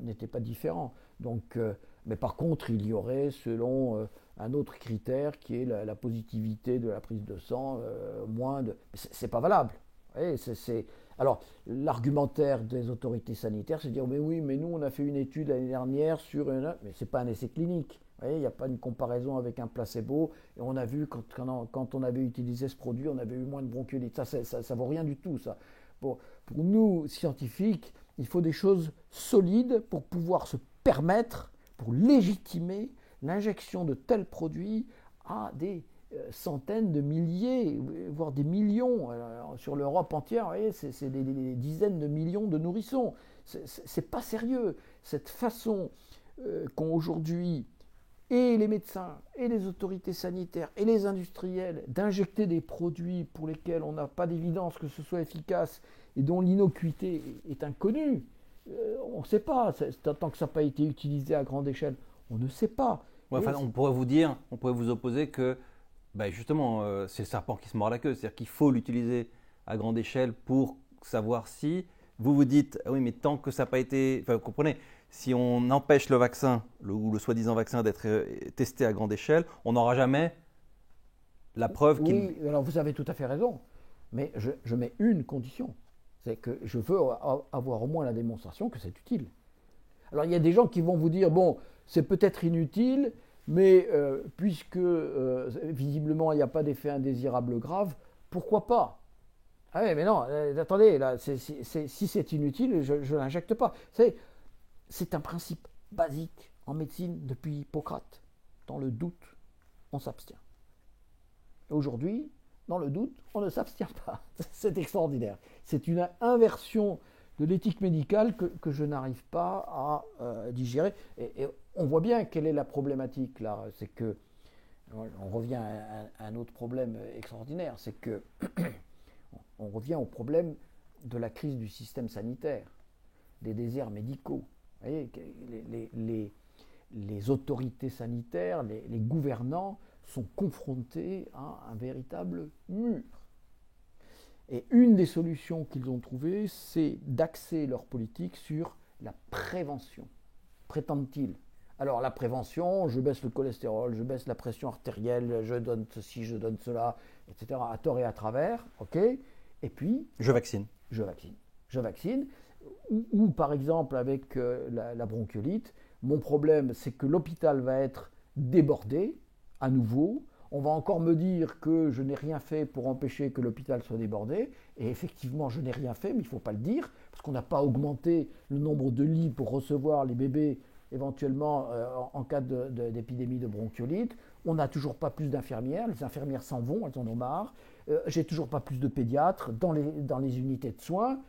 n'était pas différent. Donc, mais par contre, il y aurait, selon un autre critère qui est la positivité de la prise de sang, moins de... C'est pas valable. Alors, l'argumentaire des autorités sanitaires, c'est de dire, mais oui, mais nous, on a fait une étude l'année dernière sur mais c'est pas un essai clinique. Il n'y a pas une comparaison avec un placebo. Et on a vu, quand on avait utilisé ce produit, on avait eu moins de bronchiolite. Ça vaut rien du tout, ça. Pour nous, scientifiques, il faut des choses solides pour pouvoir se permettre, pour légitimer l'injection de tels produits à des centaines de milliers, voire des millions. Sur l'Europe entière, c'est des dizaines de millions de nourrissons. C'est pas sérieux. Cette façon qu'ont aujourd'hui et les médecins, et les autorités sanitaires, et les industriels, d'injecter des produits pour lesquels on n'a pas d'évidence que ce soit efficace et dont l'innocuité est inconnue, on ne sait pas. Tant que ça n'a pas été utilisé à grande échelle, on ne sait pas. Ouais, enfin, on pourrait vous opposer que, justement, c'est le serpent qui se mord la queue. C'est-à-dire qu'il faut l'utiliser à grande échelle pour savoir si. Vous dites, ah oui, mais tant que ça n'a pas été. Enfin, vous comprenez, si on empêche le vaccin, ou le soi-disant vaccin, d'être testé à grande échelle, on n'aura jamais la preuve qu'il. Oui, alors vous avez tout à fait raison. Mais je mets une condition. C'est que je veux avoir au moins la démonstration que c'est utile. Alors il y a des gens qui vont vous dire, bon, c'est peut-être inutile, mais puisque visiblement il n'y a pas d'effet indésirable grave, pourquoi pas? Ah oui, mais non, attendez, là, si c'est inutile, je ne l'injecte pas. C'est un principe basique en médecine depuis Hippocrate. Dans le doute, on s'abstient. Aujourd'hui, dans le doute, on ne s'abstient pas. C'est extraordinaire. C'est une inversion de l'éthique médicale que je n'arrive pas à digérer. Et on voit bien quelle est la problématique là. C'est que, on revient à un autre problème extraordinaire, c'est que on revient au problème de la crise du système sanitaire, des déserts médicaux. Vous voyez, les autorités sanitaires, les gouvernants sont confrontés à un véritable mur. Et une des solutions qu'ils ont trouvées, c'est d'axer leur politique sur la prévention, prétendent-ils. Alors la prévention, je baisse le cholestérol, je baisse la pression artérielle, je donne ceci, je donne cela, etc., à tort et à travers, ok. Et puis… Je vaccine. Je vaccine. Ou par exemple avec la bronchiolite, mon problème c'est que l'hôpital va être débordé, à nouveau. On va encore me dire que je n'ai rien fait pour empêcher que l'hôpital soit débordé. Et effectivement, je n'ai rien fait, mais il ne faut pas le dire, parce qu'on n'a pas augmenté le nombre de lits pour recevoir les bébés éventuellement en cas d'épidémie de bronchiolite. On n'a toujours pas plus d'infirmières. Les infirmières s'en vont, elles en ont marre. J'ai toujours pas plus de pédiatres dans les unités de soins.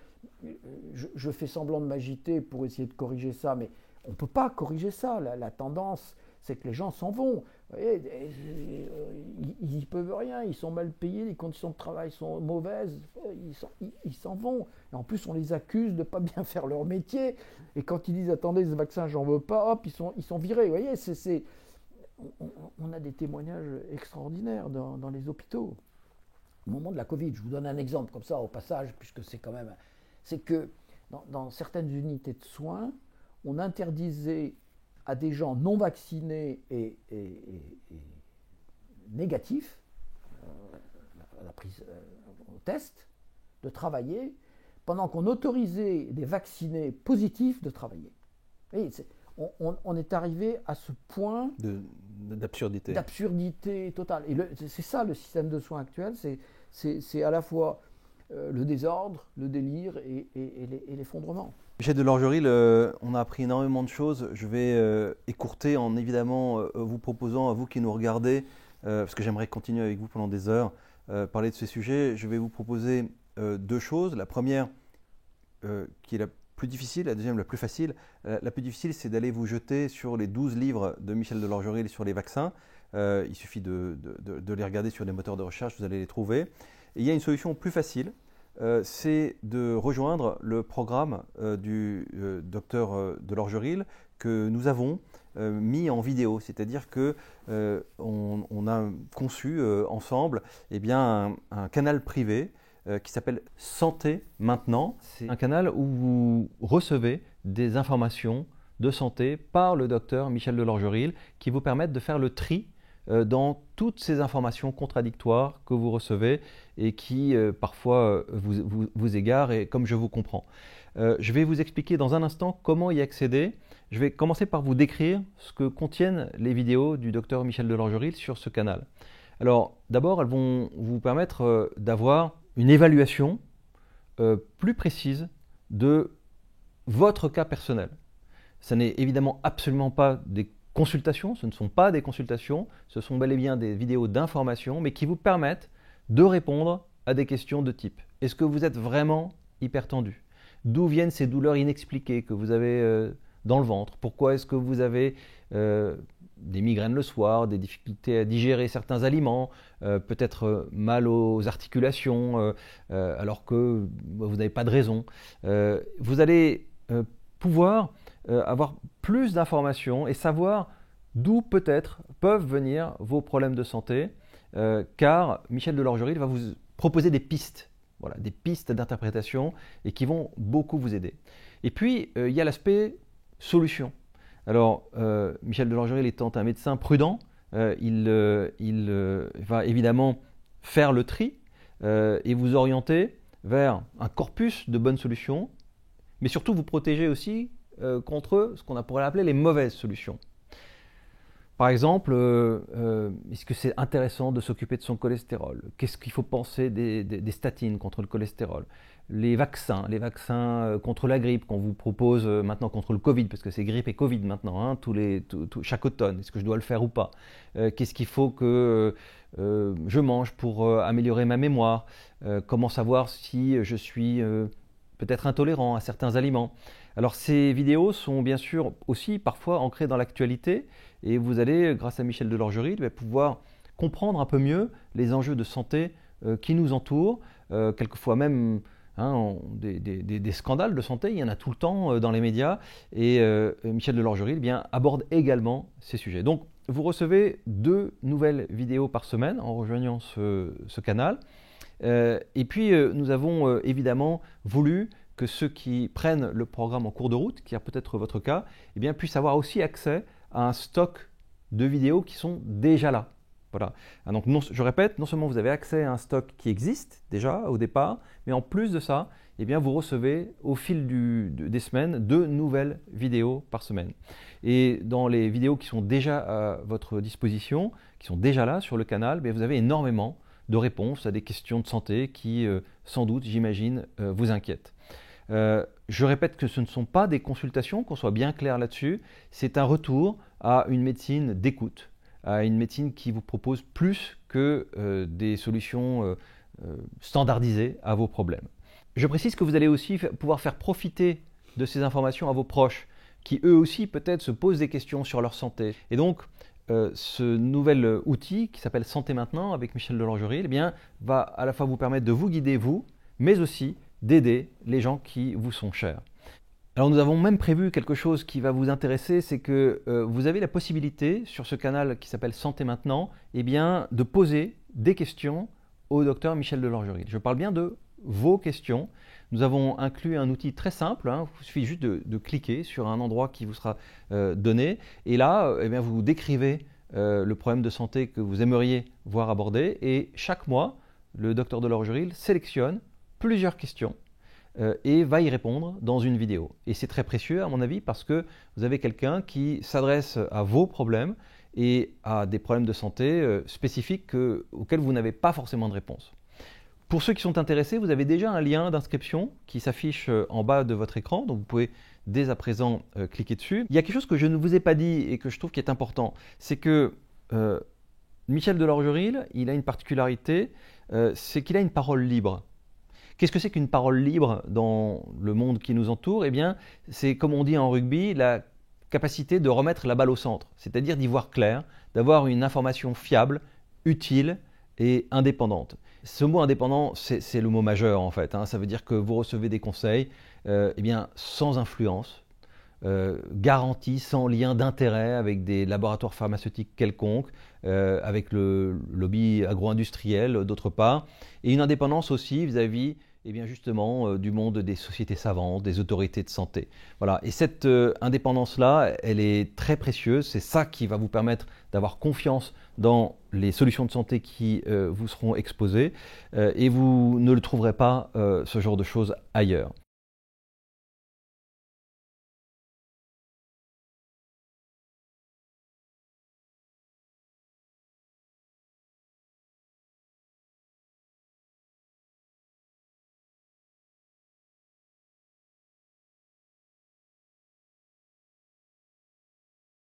Je fais semblant de m'agiter pour essayer de corriger ça, mais on ne peut pas corriger ça. La tendance, c'est que les gens s'en vont. Vous voyez, ils n'y peuvent rien, ils sont mal payés, les conditions de travail sont mauvaises, ils s'en vont. Et en plus, on les accuse de ne pas bien faire leur métier. Et quand ils disent « attendez, ce vaccin, j'en veux pas », hop, ils sont virés. Vous voyez, on a des témoignages extraordinaires dans les hôpitaux. Au moment de la Covid, je vous donne un exemple comme ça au passage, puisque c'est quand même… C'est que dans certaines unités de soins, on interdisait à des gens non vaccinés et négatifs, la prise au test, de travailler, pendant qu'on autorisait des vaccinés positifs de travailler. Et on est arrivé à ce point d'absurdité. D'absurdité totale. Et c'est ça le système de soins actuel, c'est à la fois le désordre, le délire et l'effondrement. Michel Delorgeril, on a appris énormément de choses. Je vais écourter en évidemment vous proposant à vous qui nous regardez, parce que j'aimerais continuer avec vous pendant des heures, parler de ce sujet. Je vais vous proposer deux choses. La première, qui est la plus difficile, la deuxième la plus facile. La plus difficile, c'est d'aller vous jeter sur les 12 livres de Michel Delorgeril sur les vaccins. Il suffit de les regarder sur les moteurs de recherche, vous allez les trouver. Et il y a une solution plus facile. C'est de rejoindre le programme du docteur Delorgeril que nous avons mis en vidéo. C'est-à-dire qu'on a conçu ensemble un canal privé qui s'appelle Santé Maintenant. C'est un canal où vous recevez des informations de santé par le docteur Michel Delorgeril qui vous permettent de faire le tri dans toutes ces informations contradictoires que vous recevez et qui parfois vous égarent, et comme je vous comprends. Je vais vous expliquer dans un instant comment y accéder. Je vais commencer par vous décrire ce que contiennent les vidéos du docteur Michel Delorgeril sur ce canal. Alors d'abord, elles vont vous permettre d'avoir une évaluation plus précise de votre cas personnel. Ce n'est évidemment absolument pas des consultations, ce ne sont pas des consultations, ce sont bel et bien des vidéos d'information, mais qui vous permettent de répondre à des questions de type: est-ce que vous êtes vraiment hypertendu? D'où viennent ces douleurs inexpliquées que vous avez dans le ventre? Pourquoi est-ce que vous avez des migraines le soir, des difficultés à digérer certains aliments, peut-être mal aux articulations, alors que vous n'avez pas de raison. Vous allez pouvoir avoir plus d'informations et savoir d'où peut-être peuvent venir vos problèmes de santé, car Michel Delorgeril va vous proposer des pistes, voilà, des pistes d'interprétation et qui vont beaucoup vous aider. Et puis, il y a l'aspect solution. Alors, Michel Delorgeril étant un médecin prudent, il va évidemment faire le tri et vous orienter vers un corpus de bonnes solutions, mais surtout vous protéger aussi contre ce qu'on pourrait appeler les mauvaises solutions. Par exemple, est-ce que c'est intéressant de s'occuper de son cholestérol? Qu'est-ce qu'il faut penser des statines contre le cholestérol? Les vaccins contre la grippe qu'on vous propose maintenant contre le Covid, parce que c'est grippe et Covid maintenant, hein, chaque automne, est-ce que je dois le faire ou pas? Qu'est-ce qu'il faut que je mange pour améliorer ma mémoire? Comment savoir si je suis peut-être intolérant à certains aliments? Alors ces vidéos sont bien sûr aussi parfois ancrées dans l'actualité et vous allez, grâce à Michel Delorgeril, pouvoir comprendre un peu mieux les enjeux de santé qui nous entourent, quelquefois même des scandales de santé, il y en a tout le temps dans les médias et Michel Delorgeril aborde également ces sujets. Donc vous recevez 2 nouvelles vidéos par semaine en rejoignant ce canal et puis nous avons évidemment voulu que ceux qui prennent le programme en cours de route, qui est peut-être votre cas, puissent avoir aussi accès à un stock de vidéos qui sont déjà là. Voilà. Donc, je répète, non seulement vous avez accès à un stock qui existe déjà au départ, mais en plus de ça, vous recevez au fil des semaines 2 nouvelles vidéos par semaine. Et dans les vidéos qui sont déjà à votre disposition, qui sont déjà là sur le canal, vous avez énormément de réponses à des questions de santé qui, sans doute, j'imagine, vous inquiètent. Je répète que ce ne sont pas des consultations, qu'on soit bien clair là-dessus, c'est un retour à une médecine d'écoute, à une médecine qui vous propose plus que des solutions standardisées à vos problèmes. Je précise que vous allez aussi pouvoir faire profiter de ces informations à vos proches, qui eux aussi peut-être se posent des questions sur leur santé. Et donc, ce nouvel outil qui s'appelle Santé Maintenant avec Michel Delorgeril va à la fois vous permettre de vous guider vous, mais aussi d'aider les gens qui vous sont chers. Alors nous avons même prévu quelque chose qui va vous intéresser, c'est que vous avez la possibilité sur ce canal qui s'appelle Santé Maintenant, de poser des questions au docteur Michel Delorgeril. Je parle bien de vos questions. Nous avons inclus un outil très simple, il suffit juste de cliquer sur un endroit qui vous sera donné et là vous décrivez le problème de santé que vous aimeriez voir abordé et chaque mois, le docteur Delorgeril sélectionne plusieurs questions et va y répondre dans une vidéo. Et c'est très précieux à mon avis parce que vous avez quelqu'un qui s'adresse à vos problèmes et à des problèmes de santé spécifiques auxquels vous n'avez pas forcément de réponse. Pour ceux qui sont intéressés, vous avez déjà un lien d'inscription qui s'affiche en bas de votre écran, donc vous pouvez dès à présent cliquer dessus. Il y a quelque chose que je ne vous ai pas dit et que je trouve qui est important, c'est que Michel Delorgeril, il a une particularité, c'est qu'il a une parole libre. Qu'est-ce que c'est qu'une parole libre dans le monde qui nous entoure? C'est comme on dit en rugby, la capacité de remettre la balle au centre, c'est-à-dire d'y voir clair, d'avoir une information fiable, utile et indépendante. Ce mot indépendant, c'est le mot majeur en fait. Ça veut dire que vous recevez des conseils sans influence, garantis, sans lien d'intérêt avec des laboratoires pharmaceutiques quelconques, avec le lobby agro-industriel d'autre part, et une indépendance aussi vis-à-vis justement du monde des sociétés savantes, des autorités de santé. Voilà. Et cette indépendance-là, elle est très précieuse. C'est ça qui va vous permettre d'avoir confiance dans les solutions de santé qui vous seront exposées et vous ne le trouverez pas ce genre de choses ailleurs.